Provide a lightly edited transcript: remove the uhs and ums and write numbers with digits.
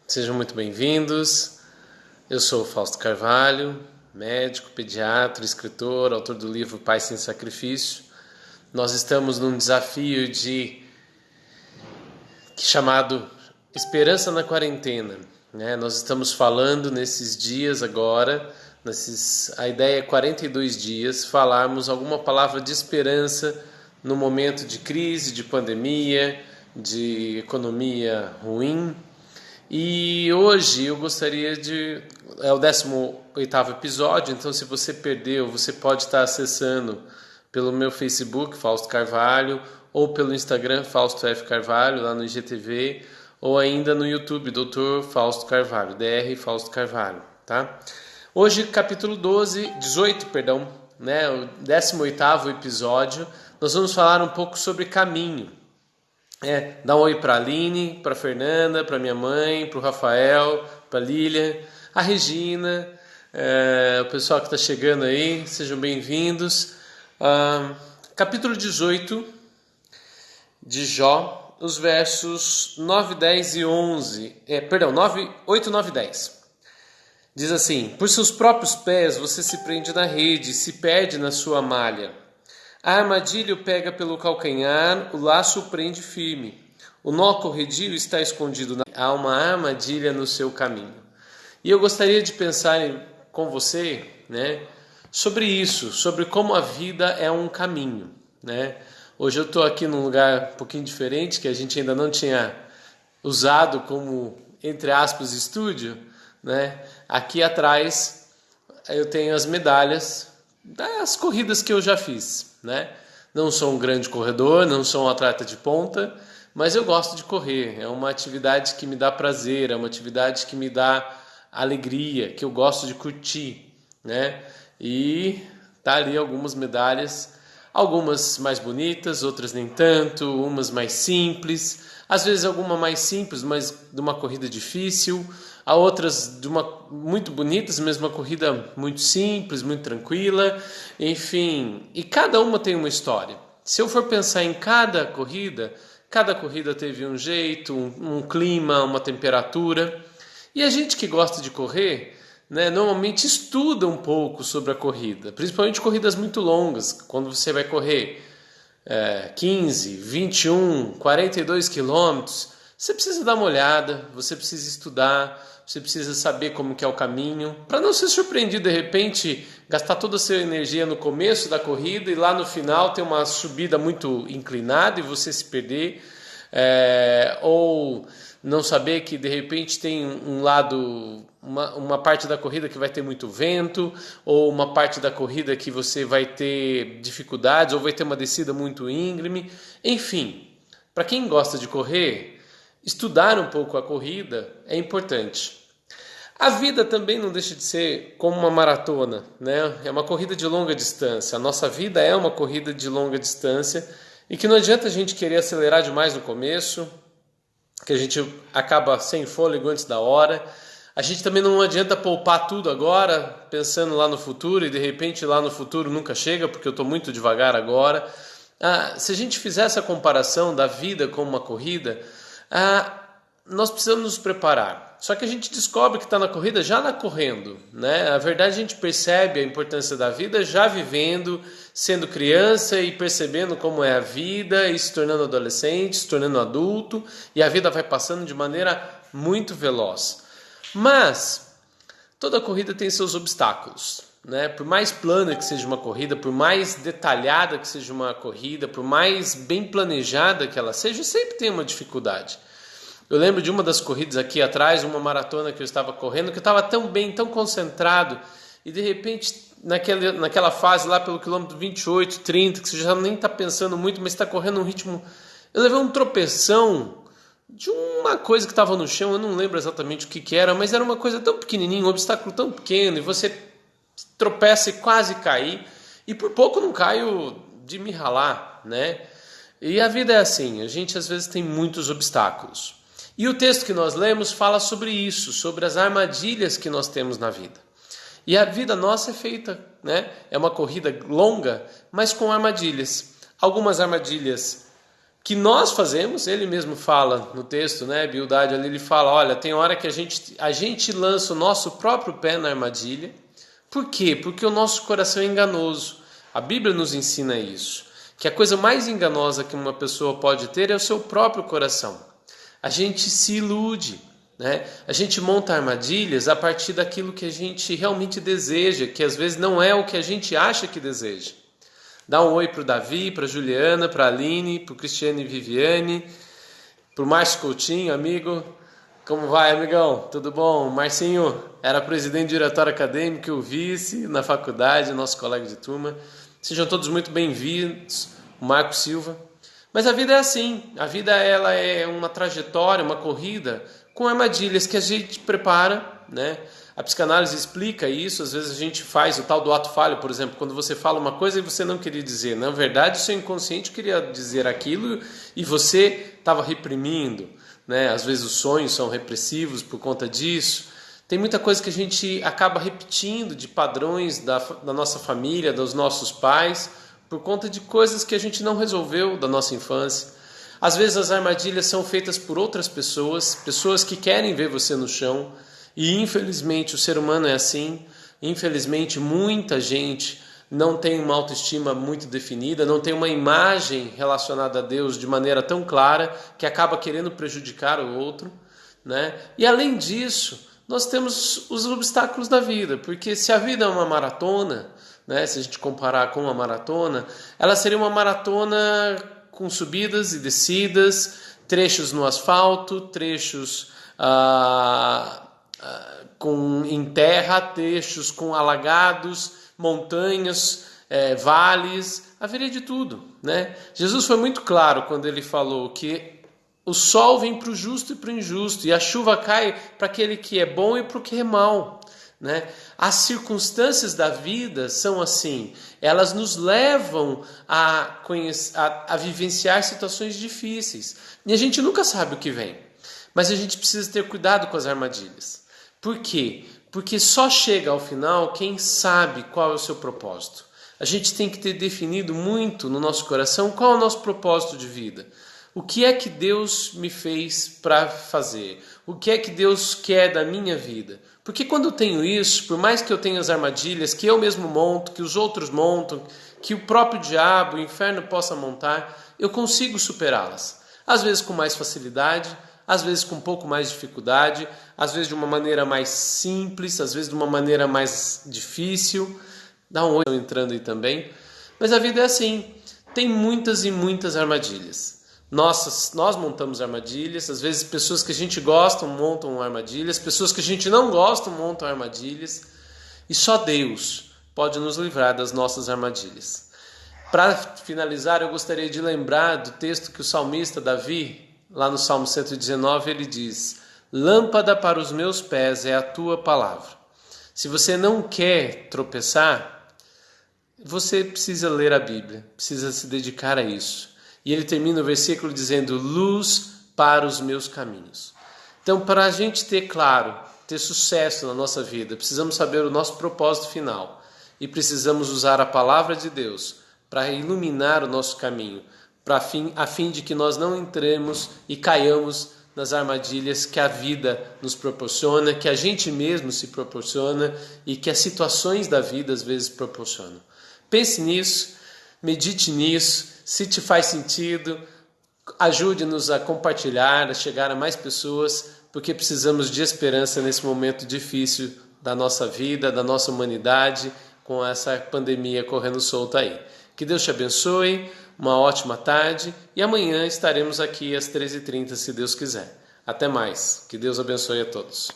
Sejam muito bem-vindos. Eu sou o Fausto Carvalho, médico, pediatra, escritor, autor do livro Paz Sem Sacrifício. Nós estamos num desafio chamado Esperança na Quarentena, né? Nós estamos falando nesses dias agora, a ideia é 42 dias, falarmos alguma palavra de esperança no momento de crise, de pandemia, de economia ruim. E hoje eu gostaria de... É o 18º episódio, então se você perdeu, você pode estar acessando pelo meu Facebook, Fausto Carvalho, ou pelo Instagram, Fausto F. Carvalho, lá no IGTV, ou ainda no YouTube, Dr. Fausto Carvalho, Dr. Fausto Carvalho, tá? Hoje, capítulo 18, né? O 18º episódio, nós vamos falar um pouco sobre caminho. Dá um oi para a Aline, para a Fernanda, para minha mãe, para o Rafael, para a Lilian, a Regina, o pessoal que está chegando aí, sejam bem-vindos. Capítulo 18 de Jó, os versos 9, 10 e 11, 8, 9 e 10. Diz assim: por seus próprios pés você se prende na rede, se perde na sua malha. A armadilha o pega pelo calcanhar, o laço o prende firme. O nó corredio está escondido. Há uma armadilha no seu caminho. E eu gostaria de pensar com você, né, sobre isso, sobre como a vida é um caminho, né? Hoje eu estou aqui num lugar um pouquinho diferente, que a gente ainda não tinha usado como, entre aspas, estúdio, né? Aqui atrás eu tenho as medalhas das corridas que eu já fiz, né? Não sou um grande corredor, não sou um atleta de ponta, mas eu gosto de correr. É uma atividade que me dá prazer, é uma atividade que me dá alegria, que eu gosto de curtir, né? E tá ali algumas medalhas, algumas mais bonitas, outras nem tanto, umas mais simples, às vezes alguma mais simples, mas de uma corrida difícil, há outras muito bonitas, mas uma corrida muito simples, muito tranquila, enfim, e cada uma tem uma história. Se eu for pensar em cada corrida teve um jeito, um clima, uma temperatura, e a gente que gosta de correr, né, normalmente estuda um pouco sobre a corrida, principalmente corridas muito longas, quando você vai correr 15, 21, 42 quilômetros, você precisa dar uma olhada, você precisa estudar, você precisa saber como que é o caminho, para não ser surpreendido de repente, gastar toda a sua energia no começo da corrida e lá no final ter uma subida muito inclinada e você se perder, ou não saber que de repente tem um lado, uma parte da corrida que vai ter muito vento, ou uma parte da corrida que você vai ter dificuldades, ou vai ter uma descida muito íngreme. Enfim, para quem gosta de correr, estudar um pouco a corrida é importante. A vida também não deixa de ser como uma maratona, né? É uma corrida de longa distância. A nossa vida é uma corrida de longa distância e que não adianta a gente querer acelerar demais no começo, que a gente acaba sem fôlego antes da hora. A gente também não adianta poupar tudo agora, pensando lá no futuro, e de repente lá no futuro nunca chega, porque eu estou muito devagar agora. Se a gente fizer essa comparação da vida com uma corrida, nós precisamos nos preparar. Só que a gente descobre que está na corrida já correndo, né? A verdade, a gente percebe a importância da vida já vivendo, sendo criança e percebendo como é a vida, e se tornando adolescente, se tornando adulto, e a vida vai passando de maneira muito veloz. Mas toda corrida tem seus obstáculos, né? Por mais plana que seja uma corrida, por mais detalhada que seja uma corrida, por mais bem planejada que ela seja, sempre tem uma dificuldade. Eu lembro de uma das corridas aqui atrás, uma maratona que eu estava correndo, que eu estava tão bem, tão concentrado, e de repente, naquela fase lá pelo quilômetro 28, 30, que você já nem está pensando muito, mas está correndo um ritmo... Eu levei um tropeção de uma coisa que estava no chão, eu não lembro exatamente o que era, mas era uma coisa tão pequenininha, um obstáculo tão pequeno, e você tropeça e quase cai, e por pouco não caio de me ralar, né? E a vida é assim, a gente às vezes tem muitos obstáculos. E o texto que nós lemos fala sobre isso, sobre as armadilhas que nós temos na vida. E a vida nossa é feita, né? É uma corrida longa, mas com armadilhas. Algumas armadilhas que nós fazemos. Ele mesmo fala no texto, né, Bildade, ali ele fala, olha, tem hora que a gente lança o nosso próprio pé na armadilha. Por quê? Porque o nosso coração é enganoso. A Bíblia nos ensina isso, que a coisa mais enganosa que uma pessoa pode ter é o seu próprio coração. A gente se ilude, né? A gente monta armadilhas a partir daquilo que a gente realmente deseja, que às vezes não é o que a gente acha que deseja. Dá um oi para o Davi, para a Juliana, para a Aline, para o Cristiane e Viviane, para o Márcio Coutinho, amigo. Como vai, amigão? Tudo bom? Marcinho era presidente do diretório acadêmico, o vice na faculdade, nosso colega de turma. Sejam todos muito bem-vindos. O Marco Silva. Mas a vida é assim. A vida ela é uma trajetória, uma corrida com armadilhas que a gente prepara, né? A psicanálise explica isso. Às vezes a gente faz o tal do ato falho, por exemplo, quando você fala uma coisa e você não queria dizer. Na verdade, o seu inconsciente queria dizer aquilo e você estava reprimindo, né? Às vezes os sonhos são repressivos por conta disso. Tem muita coisa que a gente acaba repetindo de padrões da nossa família, dos nossos pais, por conta de coisas que a gente não resolveu da nossa infância. Às vezes as armadilhas são feitas por outras pessoas, pessoas que querem ver você no chão, e infelizmente o ser humano é assim. Infelizmente muita gente não tem uma autoestima muito definida, não tem uma imagem relacionada a Deus de maneira tão clara que acaba querendo prejudicar o outro, né? E além disso, nós temos os obstáculos da vida, porque se a vida é uma maratona, né, se a gente comparar com uma maratona, ela seria uma maratona com subidas e descidas, trechos no asfalto, trechos em terra, trechos com alagados, montanhas, vales, haveria de tudo, né? Jesus foi muito claro quando ele falou que o sol vem para o justo e para o injusto, e a chuva cai para aquele que é bom e para o que é mau, né? As circunstâncias da vida são assim, elas nos levam a vivenciar situações difíceis, e a gente nunca sabe o que vem, mas a gente precisa ter cuidado com as armadilhas. Por quê? Porque só chega ao final quem sabe qual é o seu propósito. A gente tem que ter definido muito no nosso coração qual é o nosso propósito de vida. O que é que Deus me fez para fazer? O que é que Deus quer da minha vida? Porque quando eu tenho isso, por mais que eu tenha as armadilhas que eu mesmo monto, que os outros montam, que o próprio diabo, o inferno possa montar, eu consigo superá-las. Às vezes com mais facilidade, às vezes com um pouco mais de dificuldade, às vezes de uma maneira mais simples, às vezes de uma maneira mais difícil. Dá um oi entrando aí também. Mas a vida é assim, tem muitas e muitas armadilhas. Nós montamos armadilhas, às vezes pessoas que a gente gosta montam armadilhas, pessoas que a gente não gosta montam armadilhas, e só Deus pode nos livrar das nossas armadilhas. Para finalizar, eu gostaria de lembrar do texto que o salmista Davi, lá no Salmo 119, ele diz: lâmpada para os meus pés é a tua palavra. Se você não quer tropeçar, você precisa ler a Bíblia, precisa se dedicar a isso. E ele termina o versículo dizendo: luz para os meus caminhos. Então, para a gente ter claro, ter sucesso na nossa vida, precisamos saber o nosso propósito final. E precisamos usar a palavra de Deus para iluminar o nosso caminho, a fim de que nós não entremos e caiamos nas armadilhas que a vida nos proporciona, que a gente mesmo se proporciona e que as situações da vida às vezes proporcionam. Pense nisso, medite nisso. Se te faz sentido, ajude-nos a compartilhar, a chegar a mais pessoas, porque precisamos de esperança nesse momento difícil da nossa vida, da nossa humanidade, com essa pandemia correndo solta aí. Que Deus te abençoe, uma ótima tarde, e amanhã estaremos aqui às 13h30, se Deus quiser. Até mais. Que Deus abençoe a todos.